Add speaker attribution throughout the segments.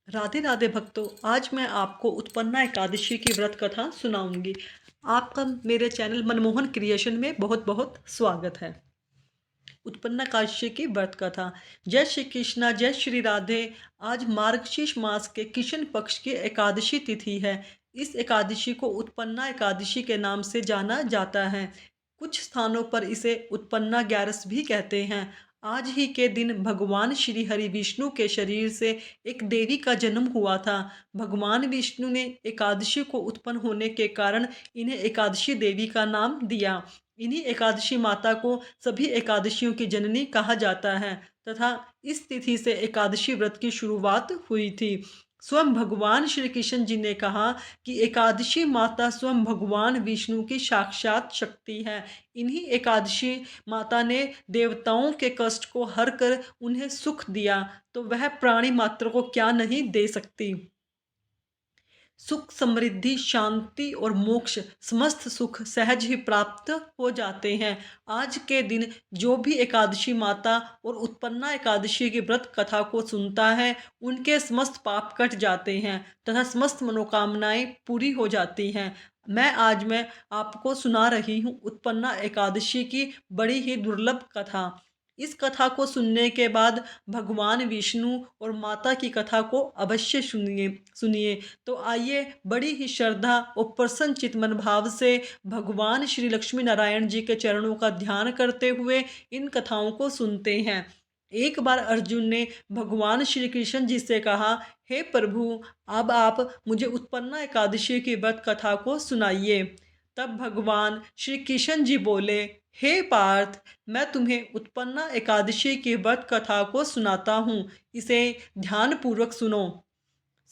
Speaker 1: राधे राधे भक्तों। आज मैं आपको उत्पन्ना एकादशी की व्रत कथा सुनाऊंगी। आपका मेरे चैनल मनमोहन क्रिएशन में बहुत बहुत स्वागत है। उत्पन्ना एकादशी की व्रत कथा। जय श्री कृष्णा, जय श्री राधे। आज मार्गशीर्ष मास के कृष्ण पक्ष की एकादशी तिथि है। इस एकादशी को उत्पन्ना एकादशी के नाम से जाना जाता है। कुछ स्थानों पर इसे उत्पन्ना ग्यारस भी कहते हैं। आज ही के दिन भगवान श्री हरि विष्णु के शरीर से एक देवी का जन्म हुआ था। भगवान विष्णु ने एकादशी को उत्पन्न होने के कारण इन्हें एकादशी देवी का नाम दिया। इन्हीं एकादशी माता को सभी एकादशियों की जननी कहा जाता है तथा इस तिथि से एकादशी व्रत की शुरुआत हुई थी। स्वयं भगवान श्री कृष्ण जी ने कहा कि एकादशी माता स्वयं भगवान विष्णु की साक्षात शक्ति है। इन्हीं एकादशी माता ने देवताओं के कष्ट को हर कर उन्हें सुख दिया, तो वह प्राणी मात्र को क्या नहीं दे सकती। सुख, समृद्धि, शांति और मोक्ष, समस्त सुख सहज ही प्राप्त हो जाते हैं। आज के दिन जो भी एकादशी माता और उत्पन्ना एकादशी की व्रत कथा को सुनता है, उनके समस्त पाप कट जाते हैं तथा समस्त मनोकामनाएं पूरी हो जाती हैं। मैं आपको सुना रही हूँ उत्पन्ना एकादशी की बड़ी ही दुर्लभ कथा। इस कथा को सुनने के बाद भगवान विष्णु और माता की कथा को अवश्य सुनिए सुनिए। तो आइए बड़ी ही श्रद्धा और प्रसन्न चित मन भाव से भगवान श्री लक्ष्मी नारायण जी के चरणों का ध्यान करते हुए इन कथाओं को सुनते हैं। एक बार अर्जुन ने भगवान श्री कृष्ण जी से कहा, हे प्रभु, अब आप मुझे उत्पन्ना एकादशी की व्रत कथा को सुनाइए। तब भगवान श्री कृष्ण जी बोले, हे पार्थ, मैं तुम्हें उत्पन्ना एकादशी की व्रत कथा को सुनाता हूँ। इसे ध्यानपूर्वक सुनो।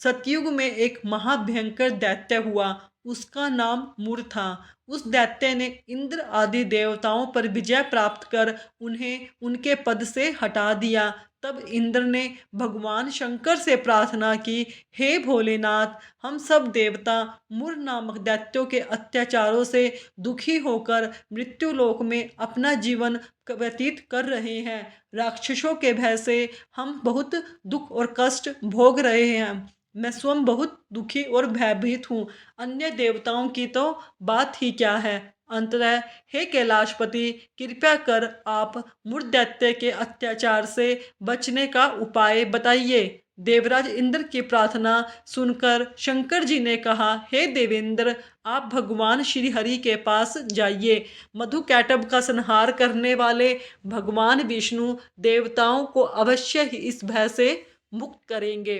Speaker 1: सतयुग में एक महाभयंकर दैत्य हुआ। उसका नाम मुर था। उस दैत्य ने इंद्र आदि देवताओं पर विजय प्राप्त कर उन्हें उनके पद से हटा दिया। तब इंद्र ने भगवान शंकर से प्रार्थना की, हे भोलेनाथ, हम सब देवता मुर नामक दैत्यों के अत्याचारों से दुखी होकर मृत्यु लोक में अपना जीवन व्यतीत कर रहे हैं। राक्षसों के भय से हम बहुत दुख और कष्ट भोग रहे हैं। मैं स्वयं बहुत दुखी और भयभीत हूँ। अन्य देवताओं की तो बात ही क्या है। अंततः हे कैलाशपति, कृपया कर आप मुर्दैत्य के अत्याचार से बचने का उपाय बताइए। देवराज इंद्र की प्रार्थना सुनकर शंकर जी ने कहा, हे देवेंद्र, आप भगवान श्री हरि के पास जाइए। मधु कैटभ का संहार करने वाले भगवान विष्णु देवताओं को अवश्य ही इस भय से मुक्त करेंगे।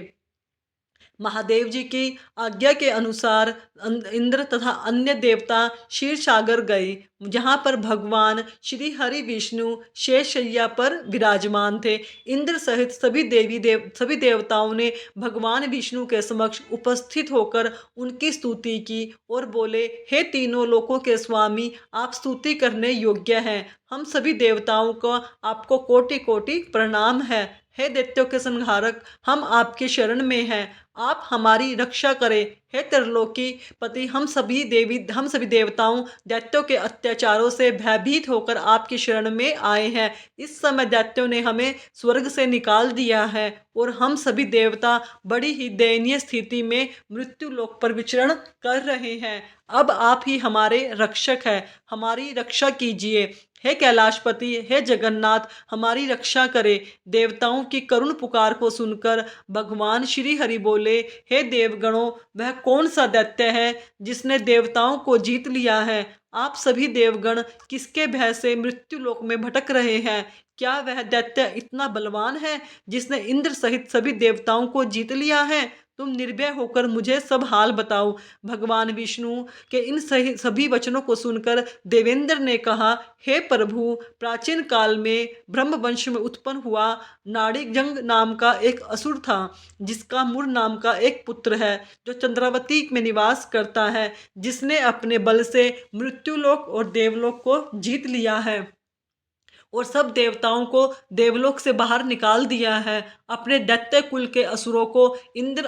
Speaker 1: महादेव जी की आज्ञा के अनुसार इंद्र तथा अन्य देवता क्षीर सागर गए, जहाँ पर भगवान श्री हरि विष्णु शेषशय्या पर विराजमान थे। इंद्र सहित सभी देवताओं ने भगवान विष्णु के समक्ष उपस्थित होकर उनकी स्तुति की और बोले, हे तीनों लोकों के स्वामी, आप स्तुति करने योग्य हैं। हम सभी देवताओं को आपको कोटि कोटि प्रणाम है। हे दैत्यों के संहारक, हम आपकी शरण में हैं। आप हमारी रक्षा करें। हे त्रिलोकी पति, हम सभी देवताओं दैत्यों के अत्याचारों से भयभीत होकर आपकी शरण में आए हैं। इस समय दैत्यों ने हमें स्वर्ग से निकाल दिया है और हम सभी देवता बड़ी ही दयनीय स्थिति में मृत्यु लोक पर विचरण कर रहे हैं। अब आप ही हमारे रक्षक हैं, हमारी रक्षा कीजिए। हे कैलाशपति, हे जगन्नाथ, हमारी रक्षा करे। देवताओं की करुण पुकार को सुनकर भगवान श्री हरि बोले, हे देवगणों, वह कौन सा दैत्य है जिसने देवताओं को जीत लिया है। आप सभी देवगण किसके भय से मृत्यु लोक में भटक रहे हैं। क्या वह दैत्य इतना बलवान है जिसने इंद्र सहित सभी देवताओं को जीत लिया है। तुम निर्भय होकर मुझे सब हाल बताओ। भगवान विष्णु के इन सभी वचनों को सुनकर देवेंद्र ने कहा, हे प्रभु, प्राचीन काल में ब्रह्मवंश में उत्पन्न हुआ नाड़ीजंग नाम का एक असुर था, जिसका मुर नाम का एक पुत्र है, जो चंद्रावती में निवास करता है, जिसने अपने बल से मृत्युलोक और देवलोक को जीत लिया है और सब देवताओं को देवलोक से बाहर निकाल दिया है। अपने दैत्य कुल के असुरों को इंद्र,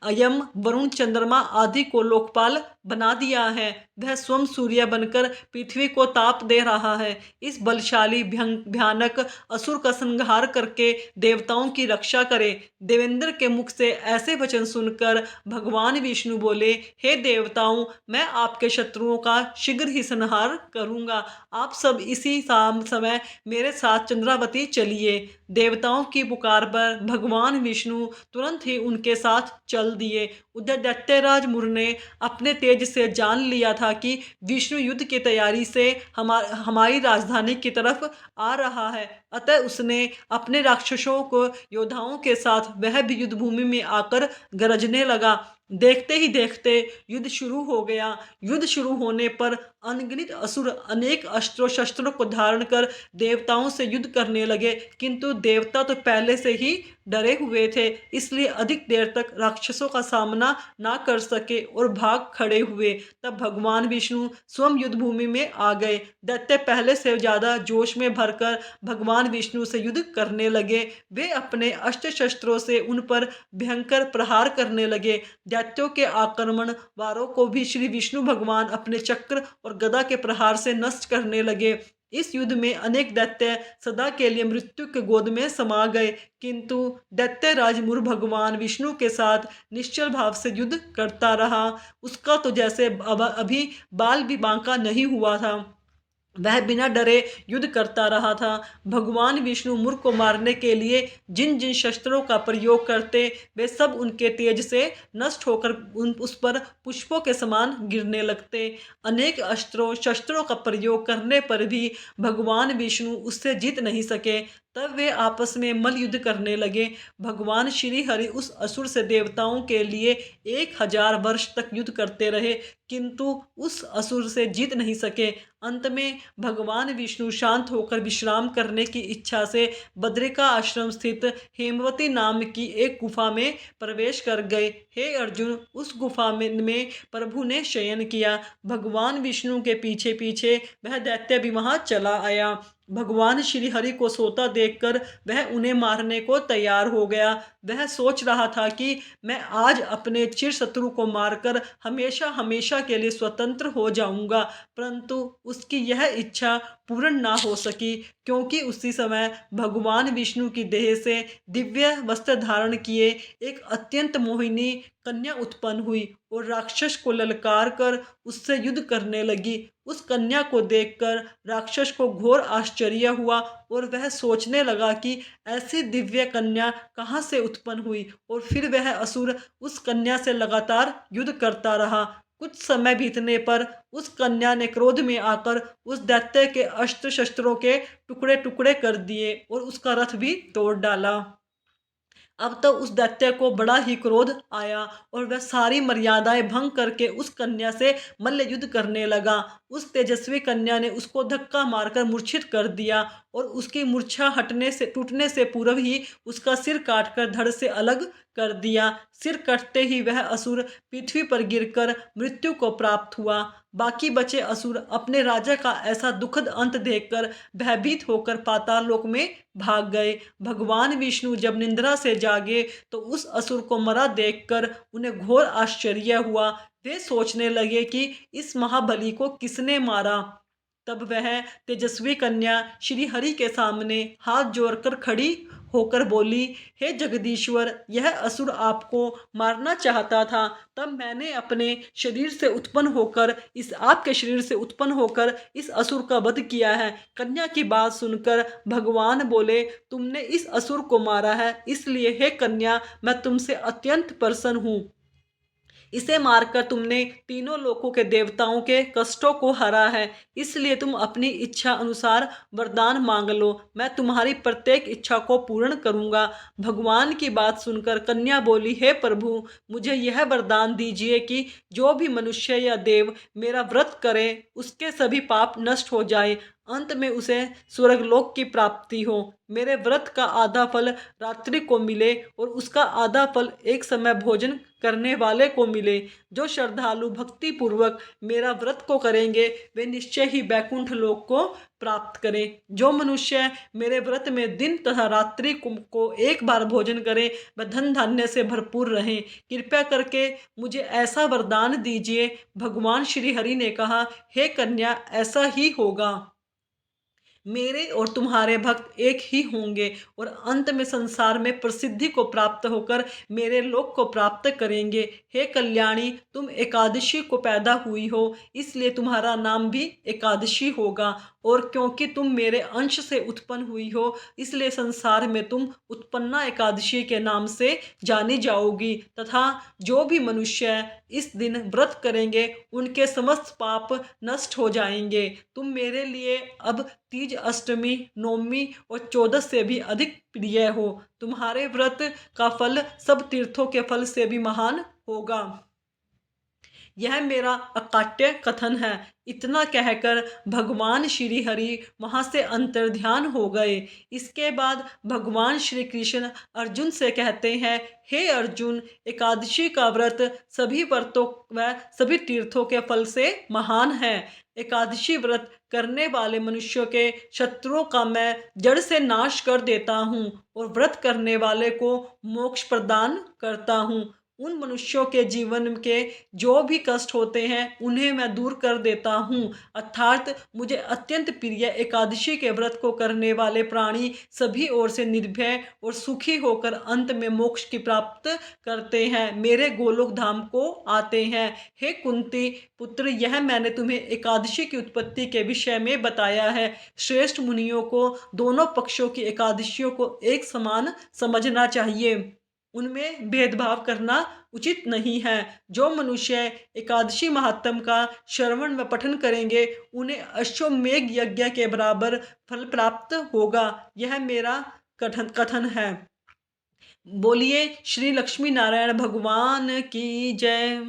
Speaker 1: यम, वरुण, चंद्रमा आदि को लोकपाल बना दिया है। वह स्वयं सूर्य बनकर पृथ्वी को ताप दे रहा है। इस बलशाली भयानक असुर का संहार करके देवताओं की रक्षा करे। देवेंद्र के मुख से ऐसे वचन सुनकर भगवान विष्णु बोले, हे देवताओं, मैं आपके शत्रुओं का शीघ्र ही संहार करूंगा। आप सब इसी समय मेरे साथ चंद्रावती चलिए। देवताओं की पुकार पर भगवान विष्णु तुरंत ही उनके साथ चल दिए। उधर दैत्यराज मुर ने अपने तेज से जान लिया था कि विष्णु युद्ध की तैयारी से हमारी राजधानी की तरफ आ रहा है। अतः उसने अपने राक्षसों को योद्धाओं के साथ वह भी युद्ध भूमि में आकर गरजने लगा। देखते ही देखते युद्ध शुरू हो गया। युद्ध शुरू होने पर अनगिनत असुर अनेक अस्त्रों शस्त्रों को धारण कर देवताओं से युद्ध करने लगे, किंतु देवता तो पहले से ही डरे हुए थे, इसलिए अधिक देर तक राक्षसों का सामना ना कर सके और भाग खड़े हुए। तब भगवान विष्णु स्वयं युद्ध भूमि में आ गए। दैत्य पहले से ज्यादा जोश में भरकर भगवान विष्णु से युद्ध करने लगे। वे अपने अस्त्र शस्त्रों से उन पर भयंकर प्रहार करने लगे। दैत्यों के आक्रमण वारों को भी श्री विष्णु भगवान अपने चक्र और गदा के प्रहार से नष्ट करने लगे। इस युद्ध में अनेक दैत्य सदा के लिए मृत्यु के गोद में समा गए, किंतु दैत्यराज मुर भगवान विष्णु के साथ निश्चल भाव से युद्ध करता रहा। उसका तो जैसे अभी बाल भी बांका नहीं हुआ था। वह बिना डरे युद्ध करता रहा था। भगवान विष्णु मुर को मारने के लिए जिन जिन शस्त्रों का प्रयोग करते, वे सब उनके तेज से नष्ट होकर उस पर पुष्पों के समान गिरने लगते। अनेक अस्त्रों शस्त्रों का प्रयोग करने पर भी भगवान विष्णु उससे जीत नहीं सके। तब वे आपस में मल युद्ध करने लगे। भगवान श्री हरि उस असुर से देवताओं के लिए 1000 वर्ष तक युद्ध करते रहे, किंतु उस असुर से जीत नहीं सके। अंत में भगवान विष्णु शांत होकर विश्राम करने की इच्छा से बद्रिका आश्रम स्थित हेमवती नाम की एक गुफा में प्रवेश कर गए। हे अर्जुन, उस गुफा में प्रभु ने शयन किया। भगवान विष्णु के पीछे पीछे वह दैत्य भी वहां चला आया। भगवान श्री हरि को सोता देखकर वह उन्हें मारने को तैयार हो गया। वह सोच रहा था कि मैं आज अपने चिर शत्रु को मारकर हमेशा हमेशा के लिए स्वतंत्र हो जाऊंगा, परंतु उसकी यह इच्छा पूर्ण ना हो सकी, क्योंकि उसी समय भगवान विष्णु की देह से दिव्य वस्त्र धारण किए एक अत्यंत मोहिनी कन्या उत्पन्न हुई और राक्षस को ललकार कर उससे युद्ध करने लगी। उस कन्या को देखकर राक्षस को घोर आश्चर्य हुआ और वह सोचने लगा कि ऐसी दिव्य कन्या कहाँ से उत्पन्न हुई, और फिर वह असुर उस कन्या से लगातार युद्ध करता रहा। कुछ समय बीतने पर उस कन्या ने क्रोध में आकर उस दैत्य के अस्त्र शस्त्रों के टुकड़े टुकड़े कर दिए और उसका रथ भी तोड़ डाला। अब तो उस दैत्य को बड़ा ही क्रोध आया और वह सारी मर्यादाएं भंग करके उस कन्या से मल्ल युद्ध करने लगा। उस तेजस्वी कन्या ने उसको धक्का मारकर मूर्छित कर दिया और उसकी मूर्छा हटने से टूटने से पूर्व ही उसका सिर काटकर धड़ से अलग कर दिया। सिर कटते ही वह असुर पृथ्वी पर गिरकर मृत्यु को प्राप्त हुआ। बाकी बचे असुर अपने राजा का ऐसा दुखद अंत देखकर भयभीत होकर पाताल लोक में भाग गए। भगवान विष्णु जब निंद्रा से जागे तो उस असुर को मरा देखकर उन्हें घोर आश्चर्य हुआ। वे सोचने लगे कि इस महाबली को किसने मारा। तब वह तेजस्वी कन्या श्री हरि के सामने हाथ जोड़कर खड़ी होकर बोली, हे जगदीश्वर, यह असुर आपको मारना चाहता था, तब मैंने अपने शरीर से उत्पन्न होकर आपके शरीर से उत्पन्न होकर इस असुर का वध किया है। कन्या की बात सुनकर भगवान बोले, तुमने इस असुर को मारा है, इसलिए हे कन्या, मैं तुमसे अत्यंत प्रसन्न हूँ। इसे मारकर तुमने तीनों लोकों के देवताओं के कष्टों को हरा है, इसलिए तुम अपनी इच्छा अनुसार वरदान मांग लो, मैं तुम्हारी प्रत्येक इच्छा को पूर्ण करूंगा। भगवान की बात सुनकर कन्या बोली, हे प्रभु, मुझे यह वरदान दीजिए कि जो भी मनुष्य या देव मेरा व्रत करे उसके सभी पाप नष्ट हो जाए। अंत में उसे स्वर्गलोक की प्राप्ति हो। मेरे व्रत का आधा फल रात्रि को मिले और उसका आधा फल एक समय भोजन करने वाले को मिले। जो श्रद्धालु भक्ति पूर्वक मेरा व्रत को करेंगे वे निश्चय ही बैकुंठ लोक को प्राप्त करें। जो मनुष्य मेरे व्रत में दिन तथा रात्रि को एक बार भोजन करे वह धन धान्य से भरपूर रहें। कृपया करके मुझे ऐसा वरदान दीजिए। भगवान श्री हरि ने कहा, हे कन्या, ऐसा ही होगा। मेरे और तुम्हारे भक्त एक ही होंगे और अंत में संसार में प्रसिद्धि को प्राप्त होकर मेरे लोक को प्राप्त करेंगे। हे कल्याणी, तुम एकादशी को पैदा हुई हो, इसलिए तुम्हारा नाम भी एकादशी होगा। और क्योंकि तुम मेरे अंश से उत्पन्न हुई हो, इसलिए संसार में तुम उत्पन्ना एकादशी के नाम से जानी जाओगी। तथा जो भी मनुष्य इस दिन व्रत करेंगे उनके समस्त पाप नष्ट हो जाएंगे। तुम मेरे लिए अब तीज, अष्टमी, नवमी और चौदस से भी अधिक प्रिय हो। तुम्हारे व्रत का फल सब तीर्थों के फल से भी महान होगा। यह मेरा अकाट्य कथन है। इतना कहकर भगवान श्री हरि वहाँ से अंतर्ध्यान हो गए। इसके बाद भगवान श्री कृष्ण अर्जुन से कहते हैं, हे अर्जुन, एकादशी का व्रत सभी व्रतों व सभी तीर्थों के फल से महान है। एकादशी व्रत करने वाले मनुष्यों के शत्रुओं का मैं जड़ से नाश कर देता हूँ और व्रत करने वाले को मोक्ष प्रदान करता हूँ। उन मनुष्यों के जीवन के जो भी कष्ट होते हैं उन्हें मैं दूर कर देता हूँ। अर्थात मुझे अत्यंत प्रिय एकादशी के व्रत को करने वाले प्राणी सभी ओर से निर्भय और सुखी होकर अंत में मोक्ष की प्राप्त करते हैं, मेरे गोलोक धाम को आते हैं। हे कुंती पुत्र, यह मैंने तुम्हें एकादशी की उत्पत्ति के विषय में बताया है। श्रेष्ठ मुनियों को दोनों पक्षों की एकादशियों को एक समान समझना चाहिए, उनमें भेदभाव करना उचित नहीं है। जो मनुष्य एकादशी महात्म का श्रवण व पठन करेंगे उन्हें अश्वमेघ यज्ञ के बराबर फल प्राप्त होगा। यह मेरा कथन है। बोलिए श्री लक्ष्मी नारायण भगवान की जय।